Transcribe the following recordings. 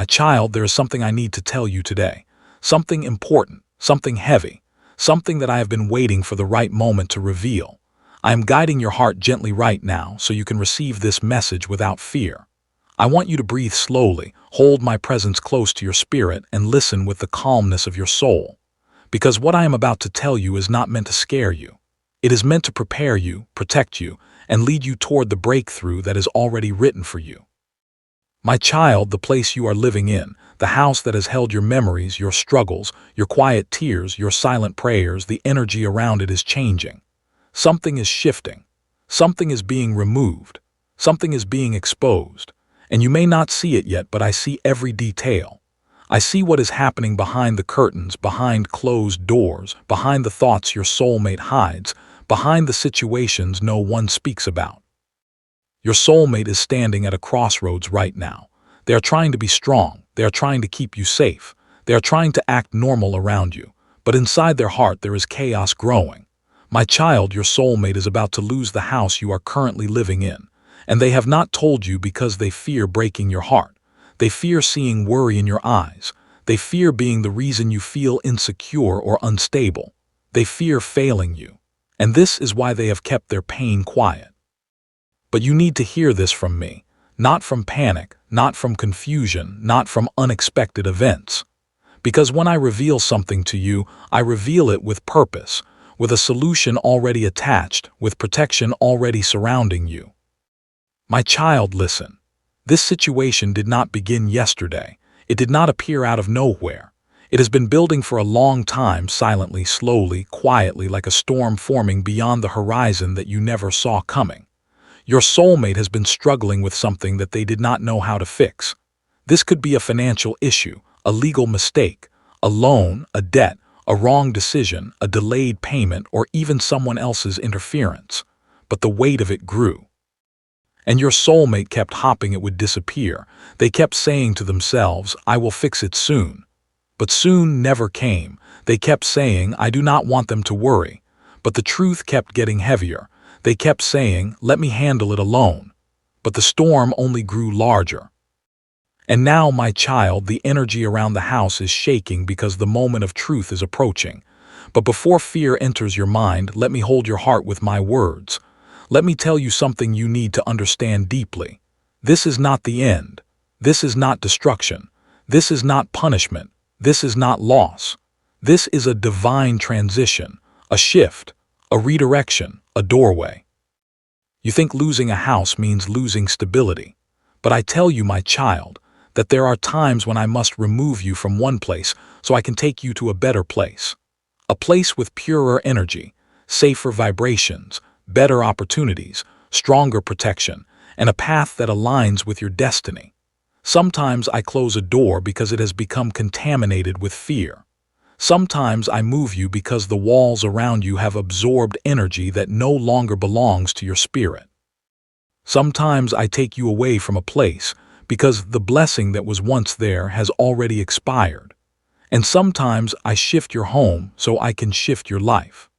My child, there is something I need to tell you today. Something important, something heavy, something that I have been waiting for the right moment to reveal. I am guiding your heart gently right now so you can receive this message without fear. I want you to breathe slowly, hold my presence close to your spirit, and listen with the calmness of your soul. Because what I am about to tell you is not meant to scare you. It is meant to prepare you, protect you, and lead you toward the breakthrough that is already written for you. My child, the place you are living in, the house that has held your memories, your struggles, your quiet tears, your silent prayers, the energy around it is changing. Something is shifting. Something is being removed. Something is being exposed. And you may not see it yet, but I see every detail. I see what is happening behind the curtains, behind closed doors, behind the thoughts your soulmate hides, behind the situations no one speaks about. Your soulmate is standing at a crossroads right now. They are trying to be strong. They are trying to keep you safe. They are trying to act normal around you. But inside their heart there is chaos growing. My child, your soulmate is about to lose the house you are currently living in. And they have not told you because they fear breaking your heart. They fear seeing worry in your eyes. They fear being the reason you feel insecure or unstable. They fear failing you. And this is why they have kept their pain quiet. But you need to hear this from me, not from panic, not from confusion, not from unexpected events. Because when I reveal something to you, I reveal it with purpose, with a solution already attached, with protection already surrounding you. My child, listen. This situation did not begin yesterday. It did not appear out of nowhere. It has been building for a long time, silently, slowly, quietly, like a storm forming beyond the horizon that you never saw coming. Your soulmate has been struggling with something that they did not know how to fix. This could be a financial issue, a legal mistake, a loan, a debt, a wrong decision, a delayed payment, or even someone else's interference. But the weight of it grew. And your soulmate kept hoping it would disappear. They kept saying to themselves, I will fix it soon. But soon never came. They kept saying, I do not want them to worry. But the truth kept getting heavier. They kept saying, let me handle it alone. But the storm only grew larger. And now, my child, the energy around the house is shaking because the moment of truth is approaching. But before fear enters your mind, let me hold your heart with my words. Let me tell you something you need to understand deeply. This is not the end. This is not destruction. This is not punishment. This is not loss. This is a divine transition, a shift, a redirection, a doorway. You think losing a house means losing stability. But I tell you, my child, that there are times when I must remove you from one place so I can take you to a better place. A place with purer energy, safer vibrations, better opportunities, stronger protection, and a path that aligns with your destiny. Sometimes I close a door because it has become contaminated with fear. Sometimes I move you because the walls around you have absorbed energy that no longer belongs to your spirit. Sometimes I take you away from a place because the blessing that was once there has already expired. And sometimes I shift your home so I can shift your life.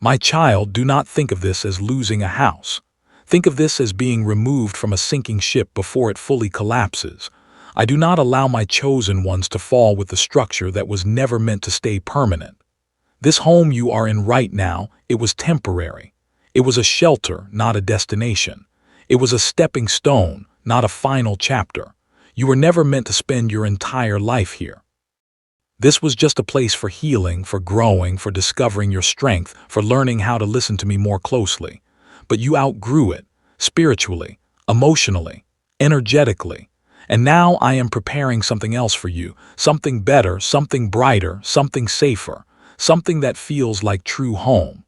My child, do not think of this as losing a house. Think of this as being removed from a sinking ship before it fully collapses. I do not allow my chosen ones to fall with the structure that was never meant to stay permanent. This home you are in right now, it was temporary. It was a shelter, not a destination. It was a stepping stone, not a final chapter. You were never meant to spend your entire life here. This was just a place for healing, for growing, for discovering your strength, for learning how to listen to me more closely. But you outgrew it, spiritually, emotionally, energetically. And now I am preparing something else for you, something better, something brighter, something safer, something that feels like true home.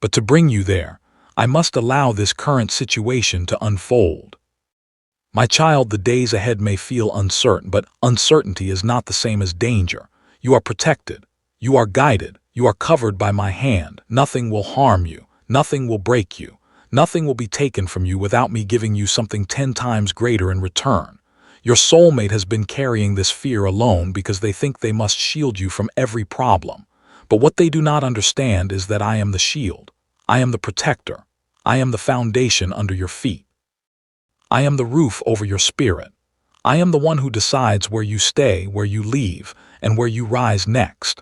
But to bring you there, I must allow this current situation to unfold. My child, the days ahead may feel uncertain, but uncertainty is not the same as danger. You are protected. You are guided. You are covered by my hand. Nothing will harm you. Nothing will break you. Nothing will be taken from you without me giving you something 10 times greater in return. Your soulmate has been carrying this fear alone because they think they must shield you from every problem. But what they do not understand is that I am the shield. I am the protector. I am the foundation under your feet. I am the roof over your spirit. I am the one who decides where you stay, where you leave, and where you rise next.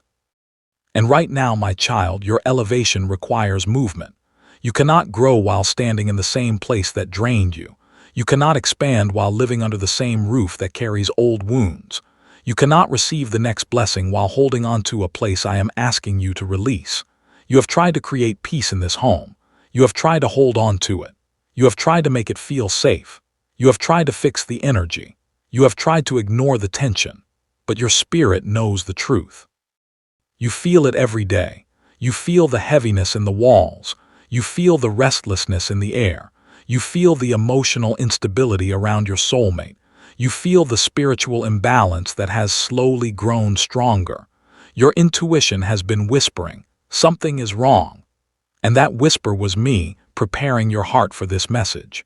And right now, my child, your elevation requires movement. You cannot grow while standing in the same place that drained you. You cannot expand while living under the same roof that carries old wounds. You cannot receive the next blessing while holding on to a place I am asking you to release. You have tried to create peace in this home. You have tried to hold on to it. You have tried to make it feel safe. You have tried to fix the energy. You have tried to ignore the tension. But your spirit knows the truth. You feel it every day. You feel the heaviness in the walls. You feel the restlessness in the air. You feel the emotional instability around your soulmate. You feel the spiritual imbalance that has slowly grown stronger. Your intuition has been whispering, something is wrong. And that whisper was me preparing your heart for this message.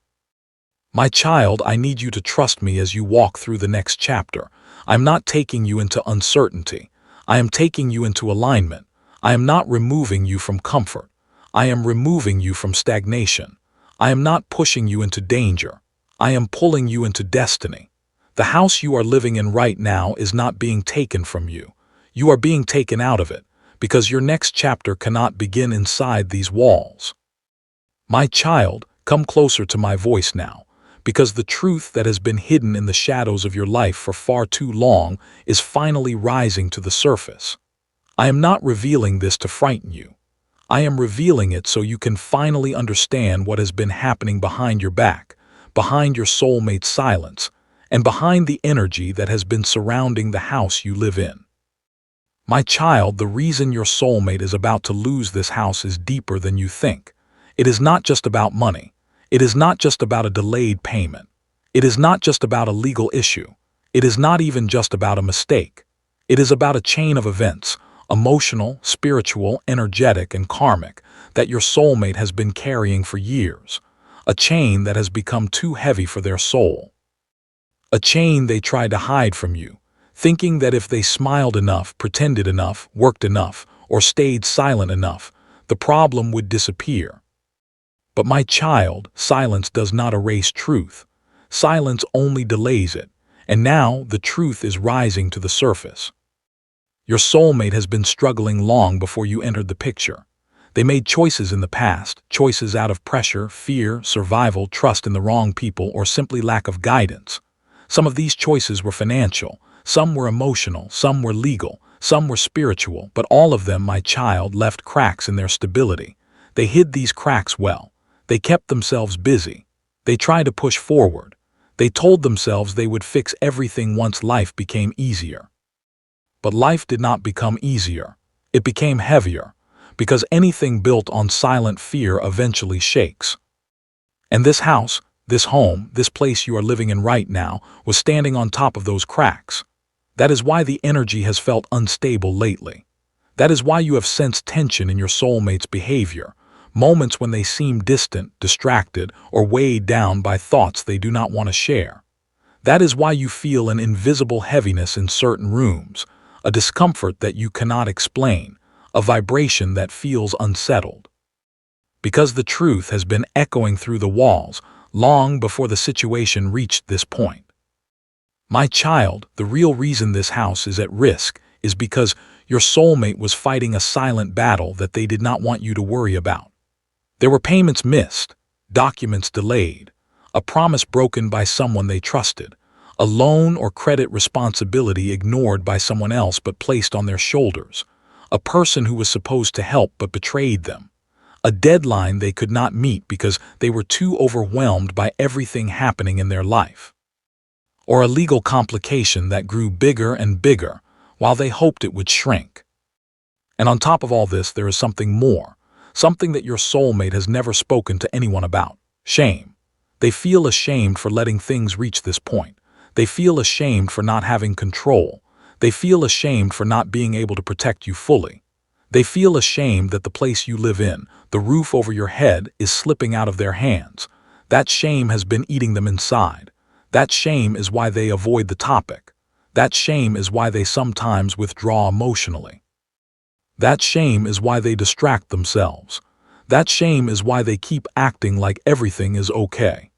My child, I need you to trust me as you walk through the next chapter. I'm not taking you into uncertainty. I am taking you into alignment. I am not removing you from comfort. I am removing you from stagnation. I am not pushing you into danger. I am pulling you into destiny. The house you are living in right now is not being taken from you. You are being taken out of it, because your next chapter cannot begin inside these walls. My child, come closer to my voice now, because the truth that has been hidden in the shadows of your life for far too long is finally rising to the surface. I am not revealing this to frighten you. I am revealing it so you can finally understand what has been happening behind your back, behind your soulmate's silence, and behind the energy that has been surrounding the house you live in. My child, the reason your soulmate is about to lose this house is deeper than you think. It is not just about money. It is not just about a delayed payment. It is not just about a legal issue. It is not even just about a mistake. It is about a chain of events, emotional, spiritual, energetic, and karmic, that your soulmate has been carrying for years. A chain that has become too heavy for their soul. A chain they tried to hide from you, thinking that if they smiled enough, pretended enough, worked enough, or stayed silent enough, the problem would disappear. But my child, silence does not erase truth. Silence only delays it, and now the truth is rising to the surface. Your soulmate has been struggling long before you entered the picture. They made choices in the past, choices out of pressure, fear, survival, trust in the wrong people, or simply lack of guidance. Some of these choices were financial, some were emotional, some were legal, some were spiritual, but all of them, my child, left cracks in their stability. They hid these cracks well. They kept themselves busy. They tried to push forward. They told themselves they would fix everything once life became easier. But life did not become easier. It became heavier, because anything built on silent fear eventually shakes. And this house, this home, this place you are living in right now, was standing on top of those cracks. That is why the energy has felt unstable lately. That is why you have sensed tension in your soulmate's behavior. Moments when they seem distant, distracted, or weighed down by thoughts they do not want to share. That is why you feel an invisible heaviness in certain rooms, a discomfort that you cannot explain, a vibration that feels unsettled. Because the truth has been echoing through the walls long before the situation reached this point. My child, the real reason this house is at risk is because your soulmate was fighting a silent battle that they did not want you to worry about. There were payments missed, documents delayed, a promise broken by someone they trusted, a loan or credit responsibility ignored by someone else but placed on their shoulders, a person who was supposed to help but betrayed them, a deadline they could not meet because they were too overwhelmed by everything happening in their life, or a legal complication that grew bigger and bigger while they hoped it would shrink. And on top of all this, there is something more. Something that your soulmate has never spoken to anyone about. Shame. They feel ashamed for letting things reach this point. They feel ashamed for not having control. They feel ashamed for not being able to protect you fully. They feel ashamed that the place you live in, the roof over your head, is slipping out of their hands. That shame has been eating them inside. That shame is why they avoid the topic. That shame is why they sometimes withdraw emotionally. That shame is why they distract themselves. That shame is why they keep acting like everything is okay.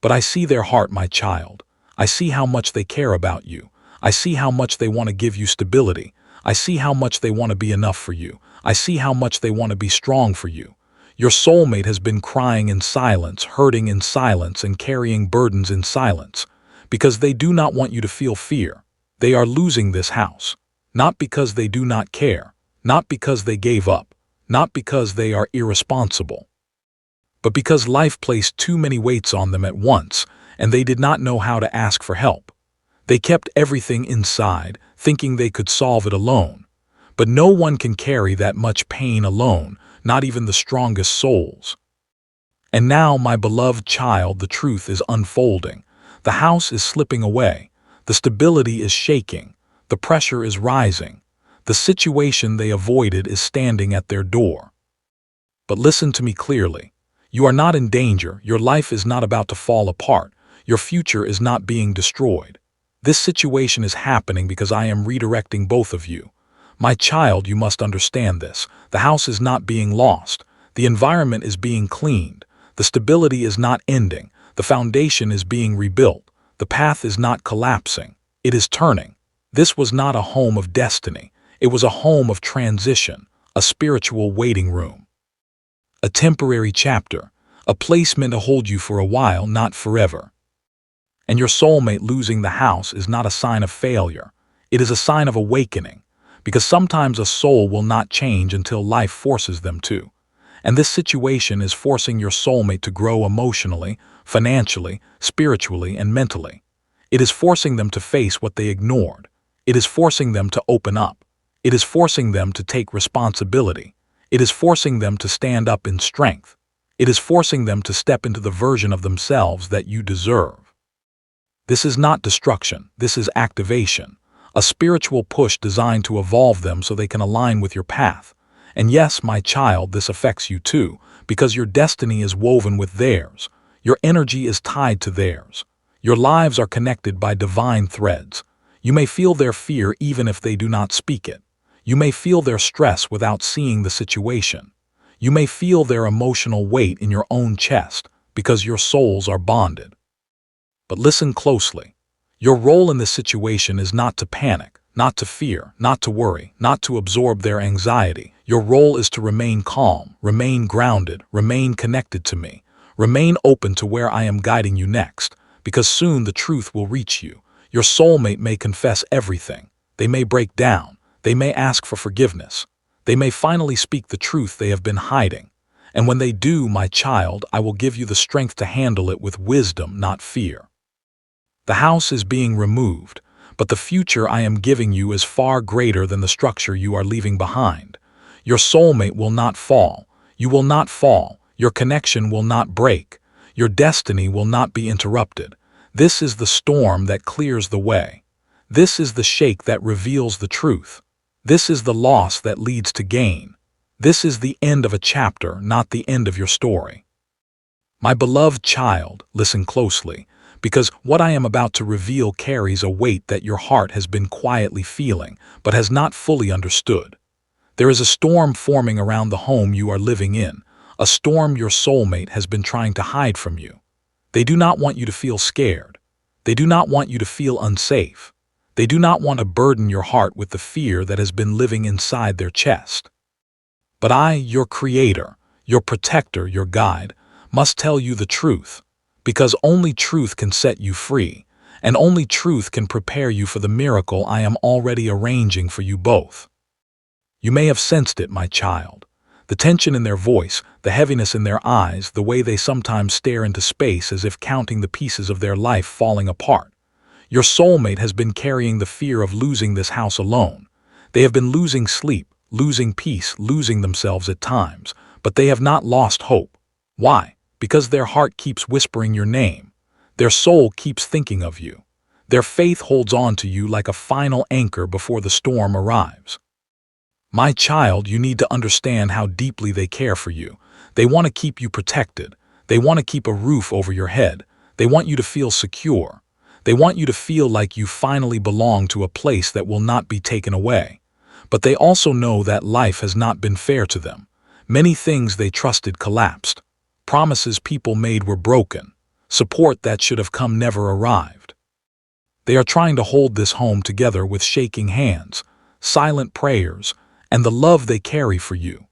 But I see their heart, my child. I see how much they care about you. I see how much they want to give you stability. I see how much they want to be enough for you. I see how much they want to be strong for you. Your soulmate has been crying in silence, hurting in silence, and carrying burdens in silence, because they do not want you to feel fear. They are losing this house, not because they do not care, not because they gave up, not because they are irresponsible, but because life placed too many weights on them at once, and they did not know how to ask for help. They kept everything inside, thinking they could solve it alone. But no one can carry that much pain alone, not even the strongest souls. And now, my beloved child, the truth is unfolding. The house is slipping away. The stability is shaking. The pressure is rising. The situation they avoided is standing at their door. But listen to me clearly. You are not in danger. Your life is not about to fall apart. Your future is not being destroyed. This situation is happening because I am redirecting both of you. My child, you must understand this. The house is not being lost. The environment is being cleaned. The stability is not ending. The foundation is being rebuilt. The path is not collapsing. It is turning. This was not a home of destiny. It was a home of transition, a spiritual waiting room. A temporary chapter, a place meant to hold you for a while, not forever. And your soulmate losing the house is not a sign of failure. It is a sign of awakening, because sometimes a soul will not change until life forces them to. And this situation is forcing your soulmate to grow emotionally, financially, spiritually, and mentally. It is forcing them to face what they ignored. It is forcing them to open up. It is forcing them to take responsibility. It is forcing them to stand up in strength. It is forcing them to step into the version of themselves that you deserve. This is not destruction, this is activation, a spiritual push designed to evolve them so they can align with your path. And yes, my child, this affects you too, because your destiny is woven with theirs. Your energy is tied to theirs. Your lives are connected by divine threads. You may feel their fear even if they do not speak it. You may feel their stress without seeing the situation. You may feel their emotional weight in your own chest because your souls are bonded. But listen closely. Your role in this situation is not to panic, not to fear, not to worry, not to absorb their anxiety. Your role is to remain calm, remain grounded, remain connected to me, remain open to where I am guiding you next, because soon the truth will reach you. Your soulmate may confess everything. They may break down. They may ask for forgiveness. They may finally speak the truth they have been hiding. And when they do, my child, I will give you the strength to handle it with wisdom, not fear. The house is being removed, but the future I am giving you is far greater than the structure you are leaving behind. Your soulmate will not fall. You will not fall. Your connection will not break. Your destiny will not be interrupted. This is the storm that clears the way. This is the shake that reveals the truth. This is the loss that leads to gain. This is the end of a chapter, not the end of your story. My beloved child, listen closely, because what I am about to reveal carries a weight that your heart has been quietly feeling, but has not fully understood. There is a storm forming around the home you are living in, a storm your soulmate has been trying to hide from you. They do not want you to feel scared. They do not want you to feel unsafe. They do not want to burden your heart with the fear that has been living inside their chest. But I, your creator, your protector, your guide, must tell you the truth. Because only truth can set you free, and only truth can prepare you for the miracle I am already arranging for you both. You may have sensed it, my child. The tension in their voice, the heaviness in their eyes, the way they sometimes stare into space as if counting the pieces of their life falling apart. Your soulmate has been carrying the fear of losing this house alone. They have been losing sleep, losing peace, losing themselves at times, but they have not lost hope. Why? Because their heart keeps whispering your name. Their soul keeps thinking of you. Their faith holds on to you like a final anchor before the storm arrives. My child, you need to understand how deeply they care for you. They want to keep you protected. They want to keep a roof over your head. They want you to feel secure. They want you to feel like you finally belong to a place that will not be taken away. But they also know that life has not been fair to them. Many things they trusted collapsed. Promises people made were broken. Support that should have come never arrived. They are trying to hold this home together with shaking hands, silent prayers, and the love they carry for you.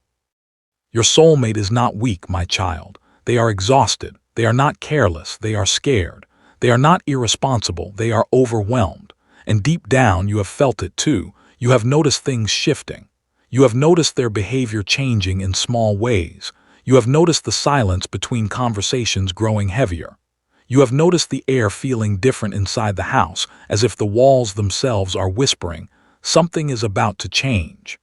Your soulmate is not weak, my child. They are exhausted. They are not careless. They are scared. They are not irresponsible. They are overwhelmed. And deep down, you have felt it too. You have noticed things shifting. You have noticed their behavior changing in small ways. You have noticed the silence between conversations growing heavier. You have noticed the air feeling different inside the house, as if the walls themselves are whispering, something is about to change.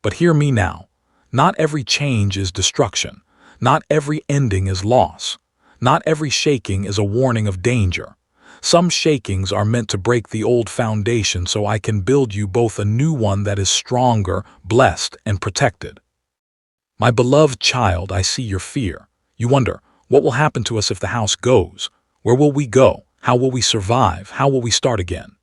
But hear me now. Not every change is destruction. Not every ending is loss. Not every shaking is a warning of danger. Some shakings are meant to break the old foundation so I can build you both a new one that is stronger, blessed, and protected. My beloved child, I see your fear. You wonder, what will happen to us if the house goes? Where will we go? How will we survive? How will we start again?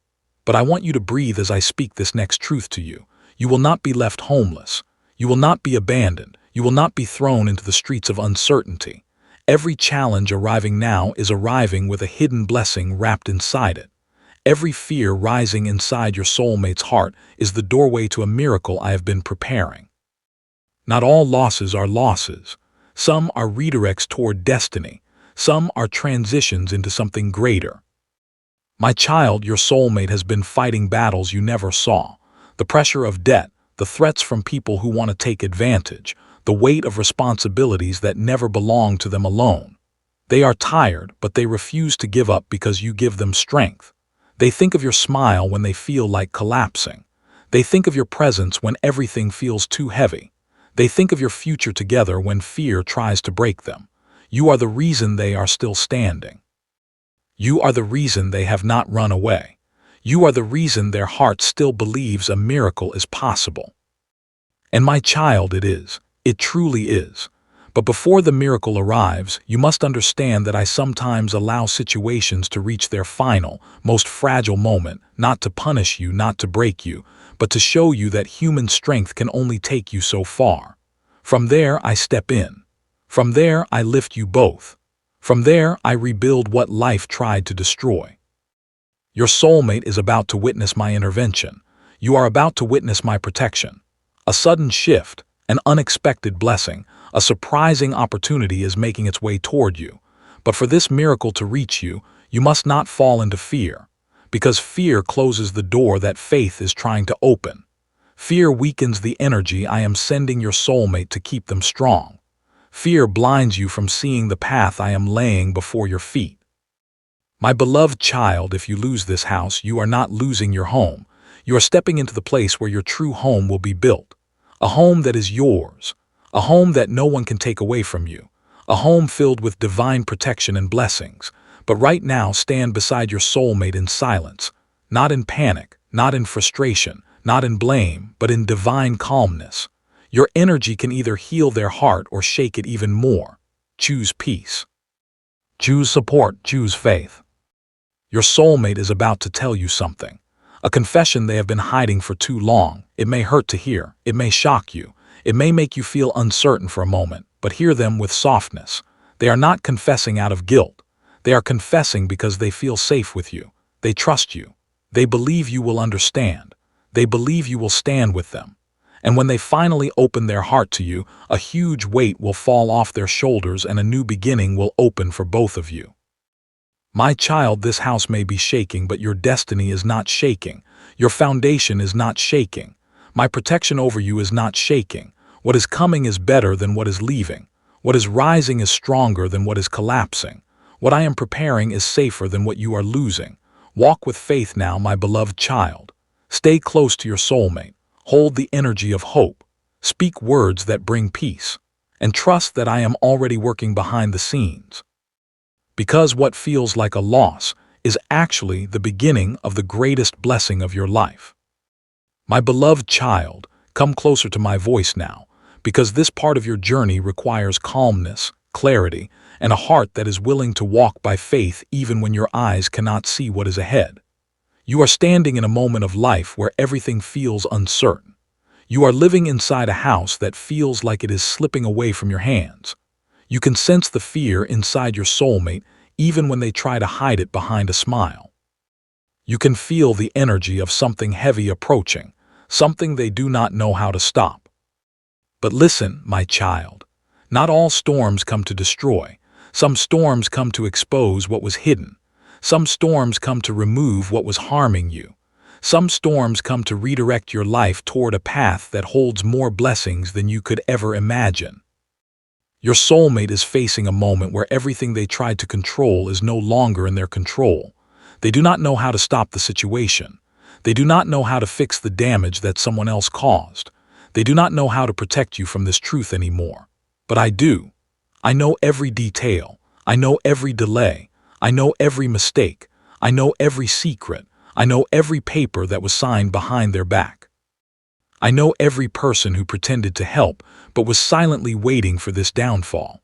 But I want you to breathe as I speak this next truth to you. You will not be left homeless. You will not be abandoned. You will not be thrown into the streets of uncertainty. Every challenge arriving now is arriving with a hidden blessing wrapped inside it. Every fear rising inside your soulmate's heart is the doorway to a miracle I have been preparing. Not all losses are losses. Some are redirects toward destiny. Some are transitions into something greater. My child, your soulmate has been fighting battles you never saw. The pressure of debt, the threats from people who want to take advantage, the weight of responsibilities that never belong to them alone. They are tired, but they refuse to give up because you give them strength. They think of your smile when they feel like collapsing. They think of your presence when everything feels too heavy. They think of your future together when fear tries to break them. You are the reason they are still standing. You are the reason they have not run away. You are the reason their heart still believes a miracle is possible. And my child, it is. It truly is. But before the miracle arrives, you must understand that I sometimes allow situations to reach their final, most fragile moment, not to punish you, not to break you, but to show you that human strength can only take you so far. From there, I step in. From there, I lift you both. From there, I rebuild what life tried to destroy. Your soulmate is about to witness my intervention. You are about to witness my protection. A sudden shift, an unexpected blessing, a surprising opportunity is making its way toward you. But for this miracle to reach you, you must not fall into fear, because fear closes the door that faith is trying to open. Fear weakens the energy I am sending your soulmate to keep them strong. Fear blinds you from seeing the path I am laying before your feet. My beloved child, if you lose this house, you are not losing your home. You are stepping into the place where your true home will be built. A home that is yours. A home that no one can take away from you. A home filled with divine protection and blessings. But right now, stand beside your soulmate in silence. Not in panic, not in frustration, not in blame, but in divine calmness. Your energy can either heal their heart or shake it even more. Choose peace. Choose support. Choose faith. Your soulmate is about to tell you something. A confession they have been hiding for too long. It may hurt to hear. It may shock you. It may make you feel uncertain for a moment, but hear them with softness. They are not confessing out of guilt. They are confessing because they feel safe with you. They trust you. They believe you will understand. They believe you will stand with them. And when they finally open their heart to you, a huge weight will fall off their shoulders and a new beginning will open for both of you. My child, this house may be shaking, but your destiny is not shaking. Your foundation is not shaking. My protection over you is not shaking. What is coming is better than what is leaving. What is rising is stronger than what is collapsing. What I am preparing is safer than what you are losing. Walk with faith now, my beloved child. Stay close to your soulmate. Hold the energy of hope. Speak words that bring peace. And trust that I am already working behind the scenes. Because what feels like a loss is actually the beginning of the greatest blessing of your life. My beloved child, come closer to my voice now, because this part of your journey requires calmness, clarity, and a heart that is willing to walk by faith even when your eyes cannot see what is ahead. You are standing in a moment of life where everything feels uncertain. You are living inside a house that feels like it is slipping away from your hands. You can sense the fear inside your soulmate even when they try to hide it behind a smile. You can feel the energy of something heavy approaching, something they do not know how to stop. But listen, my child, not all storms come to destroy. Some storms come to expose what was hidden. Some storms come to remove what was harming you. Some storms come to redirect your life toward a path that holds more blessings than you could ever imagine. Your soulmate is facing a moment where everything they tried to control is no longer in their control. They do not know how to stop the situation. They do not know how to fix the damage that someone else caused. They do not know how to protect you from this truth anymore. But I do. I know every detail. I know every delay. I know every mistake. I know every secret. I know every paper that was signed behind their back. I know every person who pretended to help but was silently waiting for this downfall.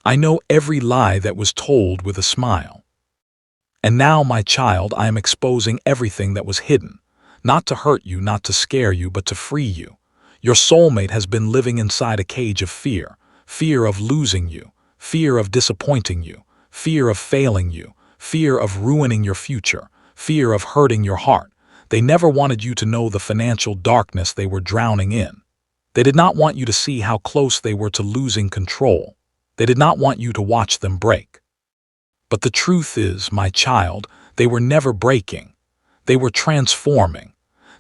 I know every lie that was told with a smile. And now, my child, I am exposing everything that was hidden, not to hurt you, not to scare you, but to free you. Your soulmate has been living inside a cage of fear, fear of losing you, fear of disappointing you, fear of failing you, fear of ruining your future, fear of hurting your heart. They never wanted you to know the financial darkness they were drowning in. They did not want you to see how close they were to losing control. They did not want you to watch them break. But the truth is, my child, they were never breaking. They were transforming.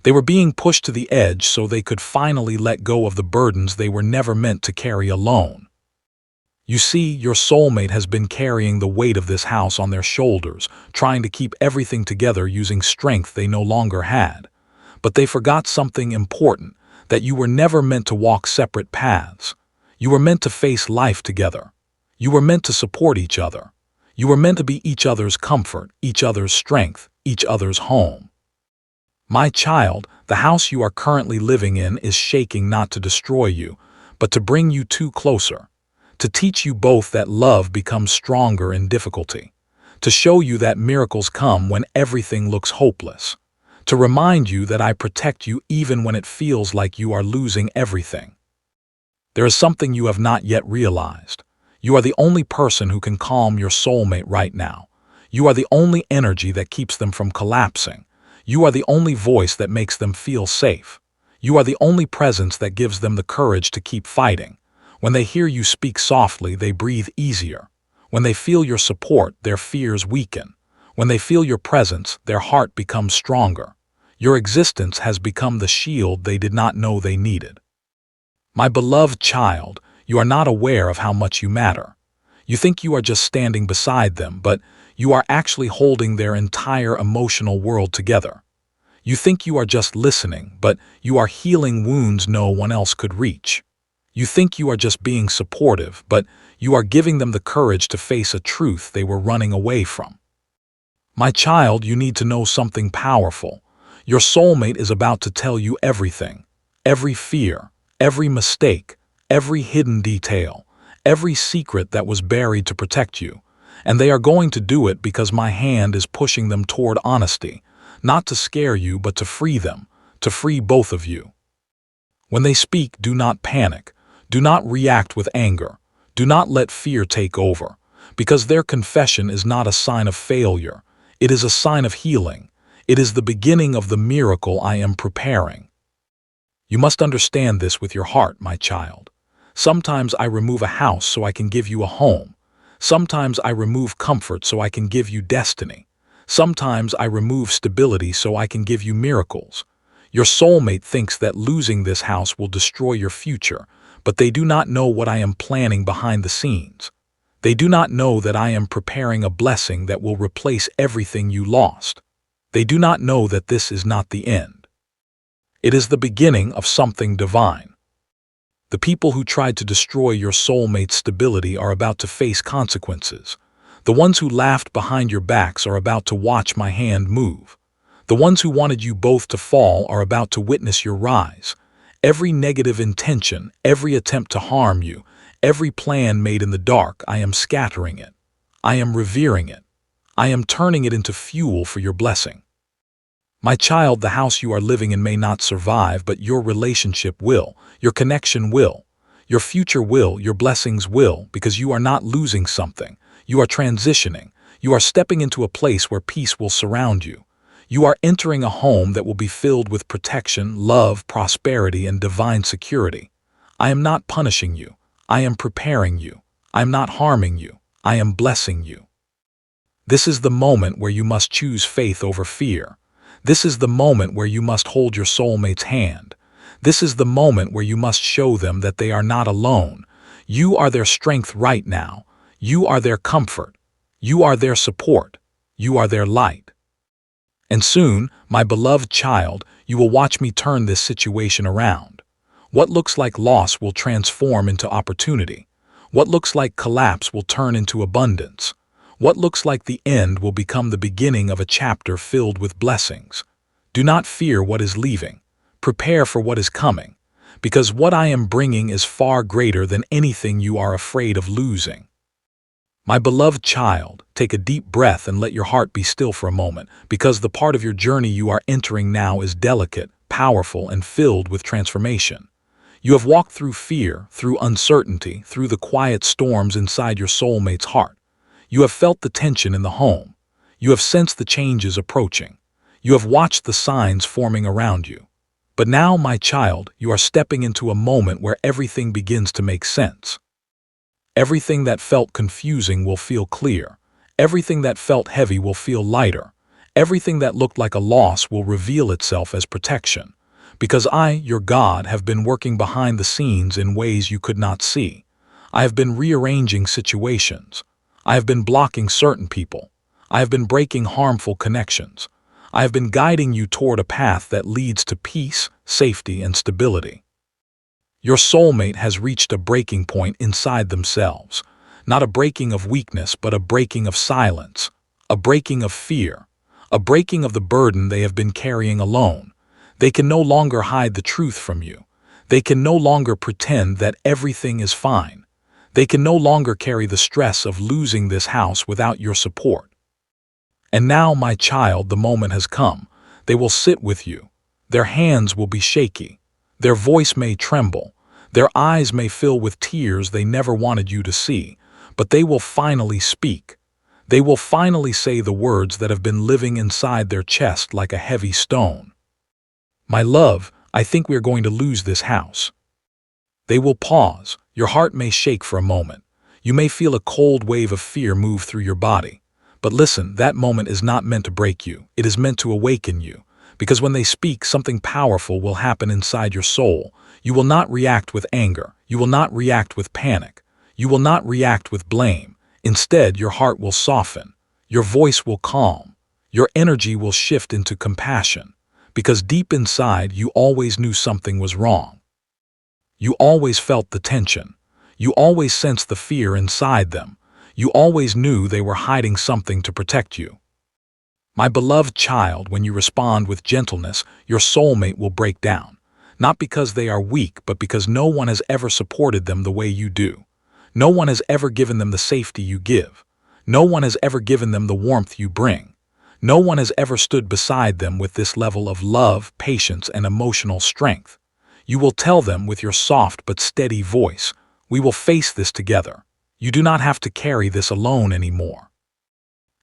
They were being pushed to the edge so they could finally let go of the burdens they were never meant to carry alone. You see, your soulmate has been carrying the weight of this house on their shoulders, trying to keep everything together using strength they no longer had. But they forgot something important, that you were never meant to walk separate paths. You were meant to face life together. You were meant to support each other. You were meant to be each other's comfort, each other's strength, each other's home. My child, the house you are currently living in is shaking not to destroy you, but to bring you two closer. To teach you both that love becomes stronger in difficulty, to show you that miracles come when everything looks hopeless, to remind you that I protect you even when it feels like you are losing everything. There is something you have not yet realized. You are the only person who can calm your soulmate right now. You are the only energy that keeps them from collapsing. You are the only voice that makes them feel safe. You are the only presence that gives them the courage to keep fighting. When they hear you speak softly, they breathe easier. When they feel your support, their fears weaken. When they feel your presence, their heart becomes stronger. Your existence has become the shield they did not know they needed. My beloved child, you are not aware of how much you matter. You think you are just standing beside them, but you are actually holding their entire emotional world together. You think you are just listening, but you are healing wounds no one else could reach. You think you are just being supportive, but you are giving them the courage to face a truth they were running away from. My child, you need to know something powerful. Your soulmate is about to tell you everything. Every fear, every mistake, every hidden detail, every secret that was buried to protect you. And they are going to do it because my hand is pushing them toward honesty, not to scare you, but to free them, to free both of you. When they speak, do not panic. Do not react with anger. Do not let fear take over, because their confession is not a sign of failure. It is a sign of healing. It is the beginning of the miracle I am preparing. You must understand this with your heart, my child. Sometimes I remove a house so I can give you a home. Sometimes I remove comfort so I can give you destiny. Sometimes I remove stability so I can give you miracles. Your soulmate thinks that losing this house will destroy your future, but they do not know what I am planning behind the scenes. They do not know that I am preparing a blessing that will replace everything you lost. They do not know that this is not the end. It is the beginning of something divine. The people who tried to destroy your soulmate's stability are about to face consequences. The ones who laughed behind your backs are about to watch my hand move. The ones who wanted you both to fall are about to witness your rise. Every negative intention, every attempt to harm you, every plan made in the dark, I am scattering it. I am revering it. I am turning it into fuel for your blessing. My child, the house you are living in may not survive, but your relationship will, your connection will, your future will, your blessings will, because you are not losing something. You are transitioning. You are stepping into a place where peace will surround you. You are entering a home that will be filled with protection, love, prosperity, and divine security. I am not punishing you. I am preparing you. I am not harming you. I am blessing you. This is the moment where you must choose faith over fear. This is the moment where you must hold your soulmate's hand. This is the moment where you must show them that they are not alone. You are their strength right now. You are their comfort. You are their support. You are their light. And soon, my beloved child, you will watch me turn this situation around. What looks like loss will transform into opportunity. What looks like collapse will turn into abundance. What looks like the end will become the beginning of a chapter filled with blessings. Do not fear what is leaving. Prepare for what is coming, because what I am bringing is far greater than anything you are afraid of losing. My beloved child, take a deep breath and let your heart be still for a moment, because the part of your journey you are entering now is delicate, powerful, and filled with transformation. You have walked through fear, through uncertainty, through the quiet storms inside your soulmate's heart. You have felt the tension in the home. You have sensed the changes approaching. You have watched the signs forming around you. But now, my child, you are stepping into a moment where everything begins to make sense. Everything that felt confusing will feel clear. Everything that felt heavy will feel lighter. Everything that looked like a loss will reveal itself as protection. Because I, your God, have been working behind the scenes in ways you could not see. I have been rearranging situations. I have been blocking certain people. I have been breaking harmful connections. I have been guiding you toward a path that leads to peace, safety, and stability. Your soulmate has reached a breaking point inside themselves. Not a breaking of weakness, but a breaking of silence. A breaking of fear. A breaking of the burden they have been carrying alone. They can no longer hide the truth from you. They can no longer pretend that everything is fine. They can no longer carry the stress of losing this house without your support. And now, my child, the moment has come. They will sit with you. Their hands will be shaky. Their voice may tremble. Their eyes may fill with tears they never wanted you to see. But they will finally speak. They will finally say the words that have been living inside their chest like a heavy stone. My love, I think we are going to lose this house. They will pause. Your heart may shake for a moment. You may feel a cold wave of fear move through your body. But listen, that moment is not meant to break you. It is meant to awaken you. Because when they speak, something powerful will happen inside your soul. You will not react with anger. You will not react with panic. You will not react with blame. Instead, your heart will soften. Your voice will calm. Your energy will shift into compassion. Because deep inside, you always knew something was wrong. You always felt the tension. You always sensed the fear inside them. You always knew they were hiding something to protect you. My beloved child, when you respond with gentleness, your soulmate will break down. Not because they are weak, but because no one has ever supported them the way you do. No one has ever given them the safety you give. No one has ever given them the warmth you bring. No one has ever stood beside them with this level of love, patience, and emotional strength. You will tell them with your soft but steady voice, "We will face this together. You do not have to carry this alone anymore."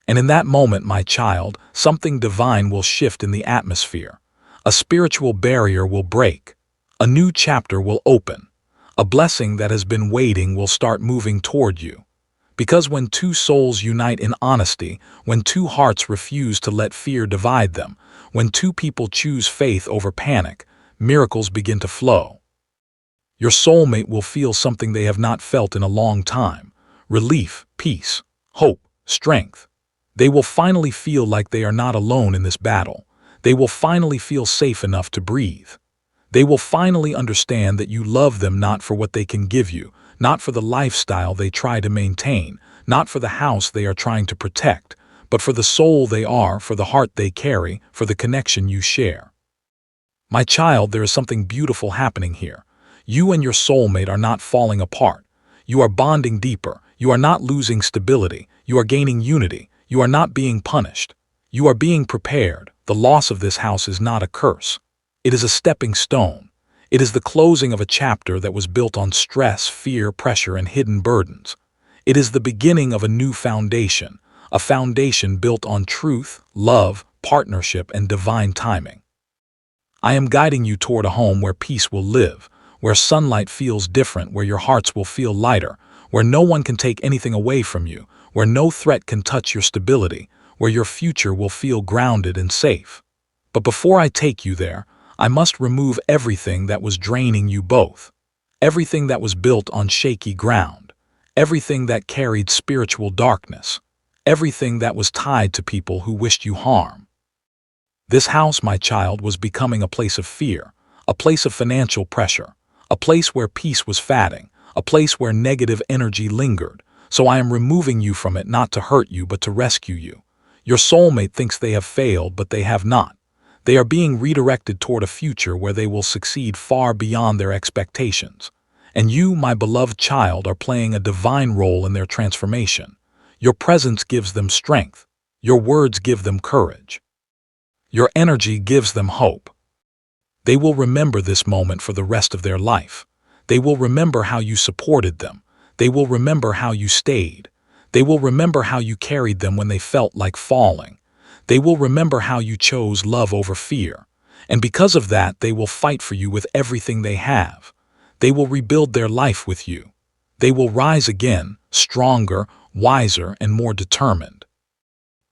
And in that moment, my child, something divine will shift in the atmosphere. A spiritual barrier will break. A new chapter will open. A blessing that has been waiting will start moving toward you. Because when two souls unite in honesty, when two hearts refuse to let fear divide them, when two people choose faith over panic, miracles begin to flow. Your soulmate will feel something they have not felt in a long time. Relief, peace, hope, strength. They will finally feel like they are not alone in this battle. They will finally feel safe enough to breathe. They will finally understand that you love them not for what they can give you, not for the lifestyle they try to maintain, not for the house they are trying to protect, but for the soul they are, for the heart they carry, for the connection you share. My child, there is something beautiful happening here. You and your soulmate are not falling apart. You are bonding deeper. You are not losing stability. You are gaining unity. You are not being punished. You are being prepared. The loss of this house is not a curse. It is a stepping stone. It is the closing of a chapter that was built on stress, fear, pressure, and hidden burdens. It is the beginning of a new foundation, a foundation built on truth, love, partnership, and divine timing. I am guiding you toward a home where peace will live, where sunlight feels different, where your hearts will feel lighter, where no one can take anything away from you, where no threat can touch your stability, where your future will feel grounded and safe. But before I take you there, I must remove everything that was draining you both, everything that was built on shaky ground, everything that carried spiritual darkness, everything that was tied to people who wished you harm. This house, my child, was becoming a place of fear, a place of financial pressure, a place where peace was fading, a place where negative energy lingered. So I am removing you from it, not to hurt you, but to rescue you. Your soulmate thinks they have failed, but they have not. They are being redirected toward a future where they will succeed far beyond their expectations. And you, my beloved child, are playing a divine role in their transformation. Your presence gives them strength. Your words give them courage. Your energy gives them hope. They will remember this moment for the rest of their life. They will remember how you supported them. They will remember how you stayed. They will remember how you carried them when they felt like falling. They will remember how you chose love over fear. And because of that, they will fight for you with everything they have. They will rebuild their life with you. They will rise again, stronger, wiser, and more determined.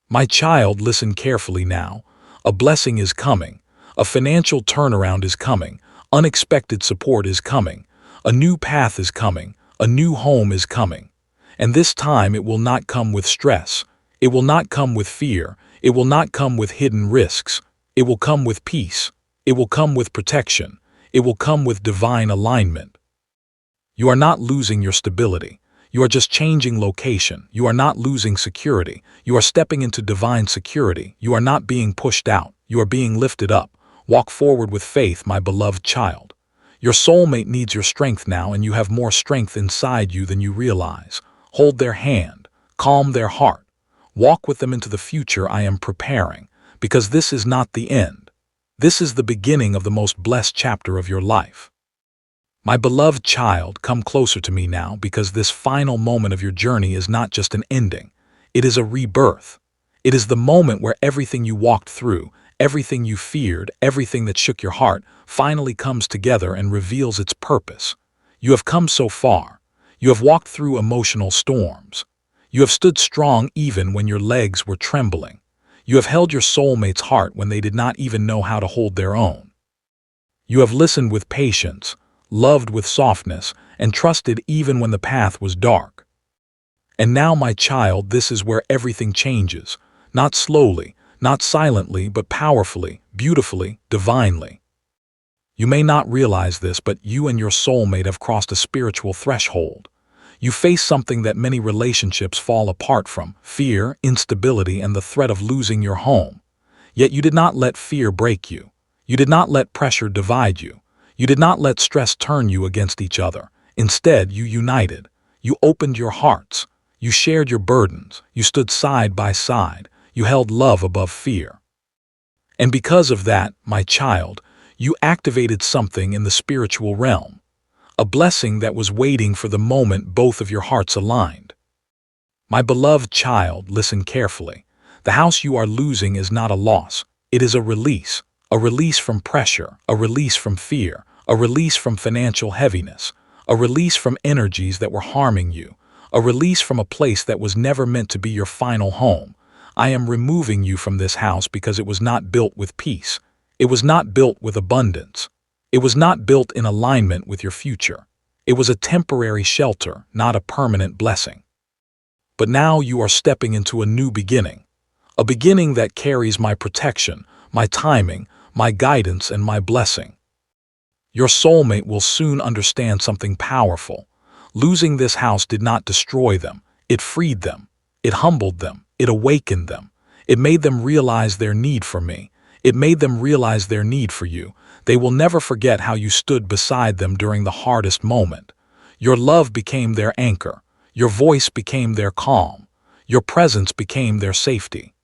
My child, listen carefully now. A blessing is coming. A financial turnaround is coming. Unexpected support is coming. A new path is coming. A new home is coming. And this time it will not come with stress. It will not come with fear. It will not come with hidden risks. It will come with peace. It will come with protection. It will come with divine alignment. You are not losing your stability. You are just changing location. You are not losing security. You are stepping into divine security. You are not being pushed out. You are being lifted up. Walk forward with faith, my beloved child. Your soulmate needs your strength now, and you have more strength inside you than you realize. Hold their hand. Calm their heart. Walk with them into the future I am preparing, because this is not the end. This is the beginning of the most blessed chapter of your life. My beloved child, come closer to me now, because this final moment of your journey is not just an ending. It is a rebirth. It is the moment where everything you walked through, everything you feared, everything that shook your heart, finally comes together and reveals its purpose. You have come so far. You have walked through emotional storms. You have stood strong even when your legs were trembling. You have held your soulmate's heart when they did not even know how to hold their own. You have listened with patience, loved with softness, and trusted even when the path was dark. And now, my child, this is where everything changes, not slowly, not silently, but powerfully, beautifully, divinely. You may not realize this, but you and your soulmate have crossed a spiritual threshold. You face something that many relationships fall apart from: fear, instability, and the threat of losing your home. Yet you did not let fear break you. You did not let pressure divide you. You did not let stress turn you against each other. Instead, you united. You opened your hearts. You shared your burdens. You stood side by side. You held love above fear. And because of that, my child, you activated something in the spiritual realm. A blessing that was waiting for the moment both of your hearts aligned. My beloved child, listen carefully. The house you are losing is not a loss. It is a release from pressure, a release from fear, a release from financial heaviness, a release from energies that were harming you, a release from a place that was never meant to be your final home. I am removing you from this house because it was not built with peace. It was not built with abundance. It was not built in alignment with your future. It was a temporary shelter, not a permanent blessing. But now you are stepping into a new beginning, a beginning that carries my protection, my timing, my guidance, and my blessing. Your soulmate will soon understand something powerful. Losing this house did not destroy them. It freed them. It humbled them. It awakened them. It made them realize their need for me. It made them realize their need for you. They will never forget how you stood beside them during the hardest moment. Your love became their anchor. Your voice became their calm. Your presence became their safety.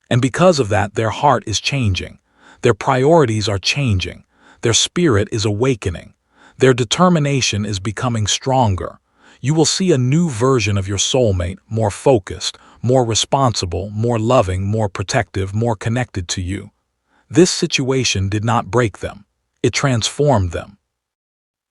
And because of that, their heart is changing. Their priorities are changing. Their spirit is awakening. Their determination is becoming stronger. You will see a new version of your soulmate, more focused, more responsible, more loving, more protective, more connected to you. This situation did not break them. It transformed them.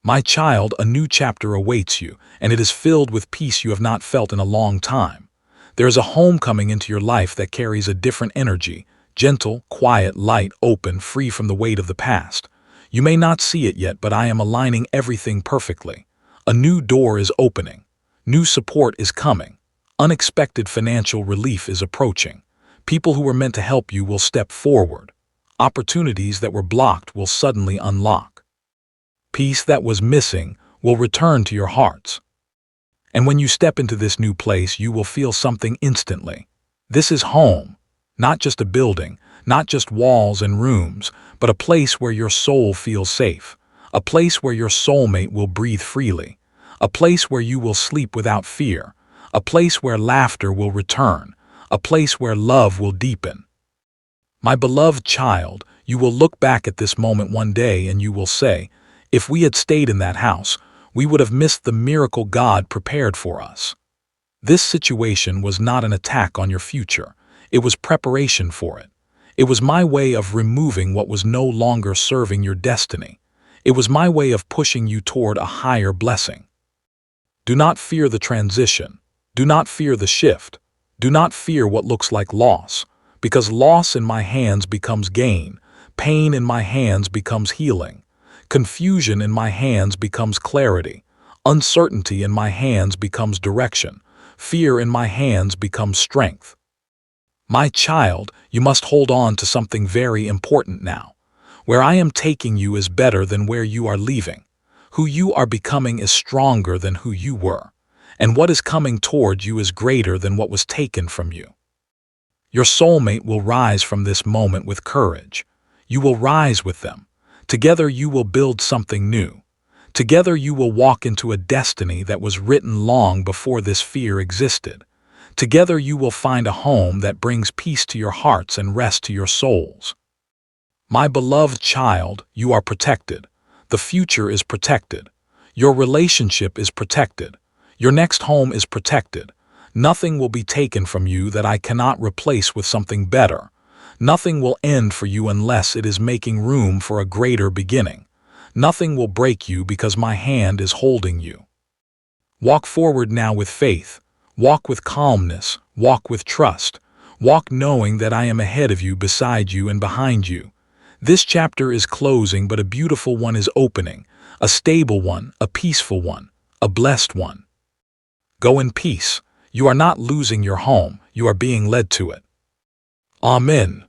My child, a new chapter awaits you, and it is filled with peace you have not felt in a long time. There is a home coming into your life that carries a different energy, gentle, quiet, light, open, free from the weight of the past. You may not see it yet, but I am aligning everything perfectly. A new door is opening. New support is coming. Unexpected financial relief is approaching. People who were meant to help you will step forward. Opportunities that were blocked will suddenly unlock. Peace that was missing will return to your hearts. And when you step into this new place, you will feel something instantly. This is home, not just a building, not just walls and rooms, but a place where your soul feels safe, a place where your soulmate will breathe freely, a place where you will sleep without fear, a place where laughter will return, a place where love will deepen. My beloved child, you will look back at this moment one day and you will say, if we had stayed in that house, we would have missed the miracle God prepared for us. This situation was not an attack on your future. It was preparation for it. It was my way of removing what was no longer serving your destiny. It was my way of pushing you toward a higher blessing. Do not fear the transition. Do not fear the shift. Do not fear what looks like loss, because loss in my hands becomes gain. Pain in my hands becomes healing. Confusion in my hands becomes clarity. Uncertainty in my hands becomes direction. Fear in my hands becomes strength. My child, you must hold on to something very important now. Where I am taking you is better than where you are leaving. Who you are becoming is stronger than who you were. And what is coming toward you is greater than what was taken from you. Your soulmate will rise from this moment with courage. You will rise with them. Together you will build something new. Together you will walk into a destiny that was written long before this fear existed. Together you will find a home that brings peace to your hearts and rest to your souls. My beloved child, you are protected. The future is protected. Your relationship is protected. Your next home is protected. Nothing will be taken from you that I cannot replace with something better. Nothing will end for you unless it is making room for a greater beginning. Nothing will break you because my hand is holding you. Walk forward now with faith. Walk with calmness. Walk with trust. Walk knowing that I am ahead of you, beside you, and behind you. This chapter is closing, but a beautiful one is opening. A stable one, a peaceful one, a blessed one. Go in peace. You are not losing your home. You are being led to it. Amen.